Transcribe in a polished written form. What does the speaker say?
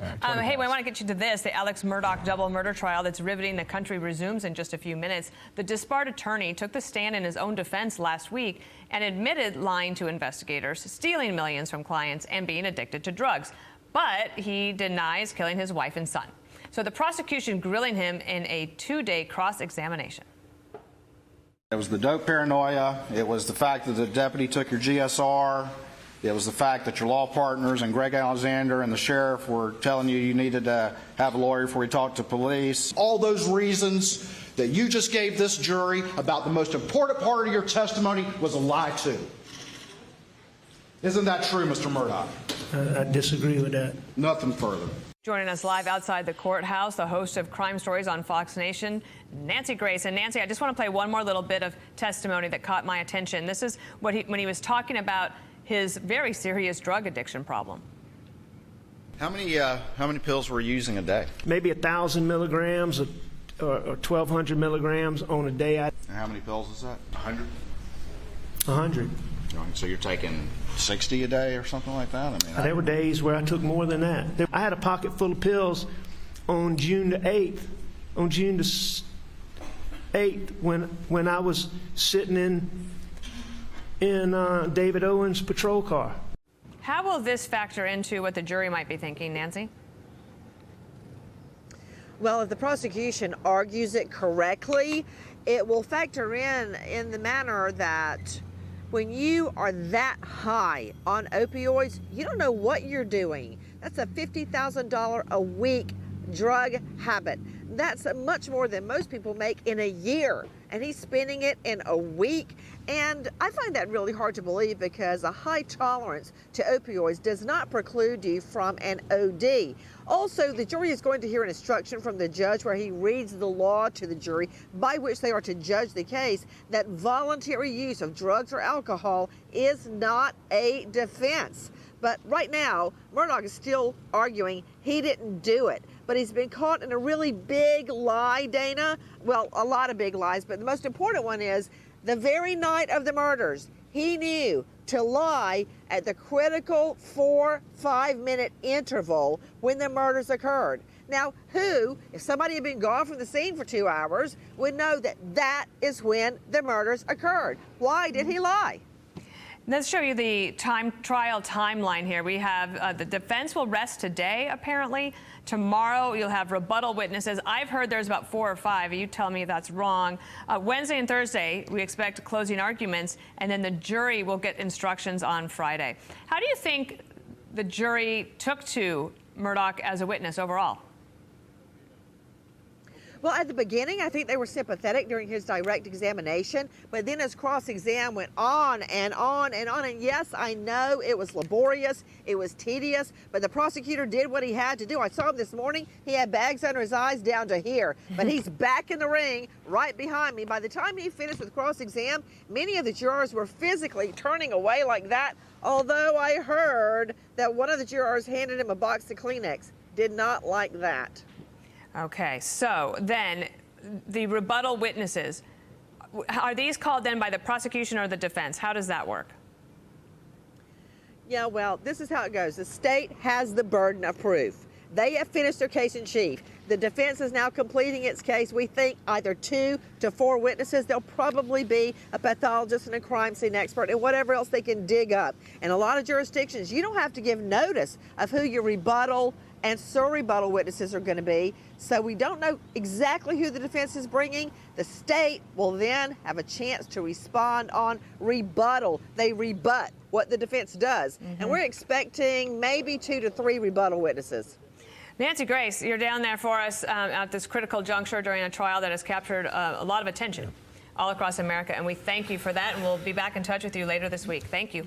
Hey, I want to get you to this. The Alex Murdaugh double murder trial that's riveting the country resumes in just a few minutes. The disbarred attorney took the stand in his own defense last week and admitted lying to investigators, stealing millions from clients, and being addicted to drugs. But he denies killing his wife and son. So the prosecution grilling him in a 2-day cross-examination. It was the dope paranoia. It was the fact that the deputy took your GSR. It was the fact that your law partners and Greg Alexander and the sheriff were telling you you needed to have a lawyer before you talked to police. All those reasons that you just gave this jury about the most important part of your testimony was a lie too. Isn't that true, Mr. Murdaugh? I disagree with that. Nothing further. Joining us live outside the courthouse, the host of Crime Stories on Fox Nation, Nancy Grace. And Nancy, I just want to play one more little bit of testimony that caught my attention. This is what when he was talking about his very serious drug addiction problem. How many pills were you using a day? Maybe 1,000 milligrams or 1,200 milligrams on a day. And how many pills is that? 100? 100. So you're taking 60 a day or something like that? I mean, There were days where I took more than that. I had a pocket full of pills on June the 8th. On June the 8th, when I was sitting in David Owen's patrol car. How will this factor into what the jury might be thinking, Nancy? Well, if the prosecution argues it correctly, it will factor in the manner that when you are that high on opioids, you don't know what you're doing. That's a $50,000 a week drug habit. That's much more than most people make in a year, and he's spending it in a week. And I find that really hard to believe because a high tolerance to opioids does not preclude you from an OD. Also, the jury is going to hear an instruction from the judge where he reads the law to the jury by which they are to judge the case that voluntary use of drugs or alcohol is not a defense. But right now, Murdaugh is still arguing he didn't do it. But he's been caught in a really big lie, Dana. Well, a lot of big lies, but the most important one is the very night of the murders, he knew to lie at the critical 4-5 minute interval when the murders occurred. Now, if somebody had been gone from the scene for 2 hours, would know that that is when the murders occurred. Why did he lie? Let's show you the trial timeline here. We have the defense will rest today, apparently. Tomorrow, you'll have rebuttal witnesses. I've heard there's about 4 or 5. You tell me if that's wrong. Wednesday and Thursday, we expect closing arguments, and then the jury will get instructions on Friday. How do you think the jury took to Murdaugh as a witness overall? Well, at the beginning, I think they were sympathetic during his direct examination, but then his cross-exam went on and on and on. And yes, I know it was laborious, it was tedious, but the prosecutor did what he had to do. I saw him this morning. He had bags under his eyes down to here, but he's back in the ring right behind me. By the time he finished with cross-exam, many of the jurors were physically turning away like that, although I heard that one of the jurors handed him a box of Kleenex. Did not like that. Okay, so then the rebuttal witnesses, are these called then by the prosecution or the defense? How does that work? Yeah, well, this is how it goes. The state has the burden of proof. They have finished their case in chief. The defense is now completing its case. We think either 2 to 4 witnesses. There'll probably be a pathologist and a crime scene expert and whatever else they can dig up. In a lot of jurisdictions, you don't have to give notice of who your rebuttal and surrebuttal witnesses are going to be. So we don't know exactly who the defense is bringing. The state will then have a chance to respond on rebuttal. They rebut what the defense does. And we're expecting maybe 2 to 3 rebuttal witnesses. Nancy Grace, you're down there for us at this critical juncture during a trial that has captured a lot of attention all across America, and we thank you for that, and we'll be back in touch with you later this week. Thank you.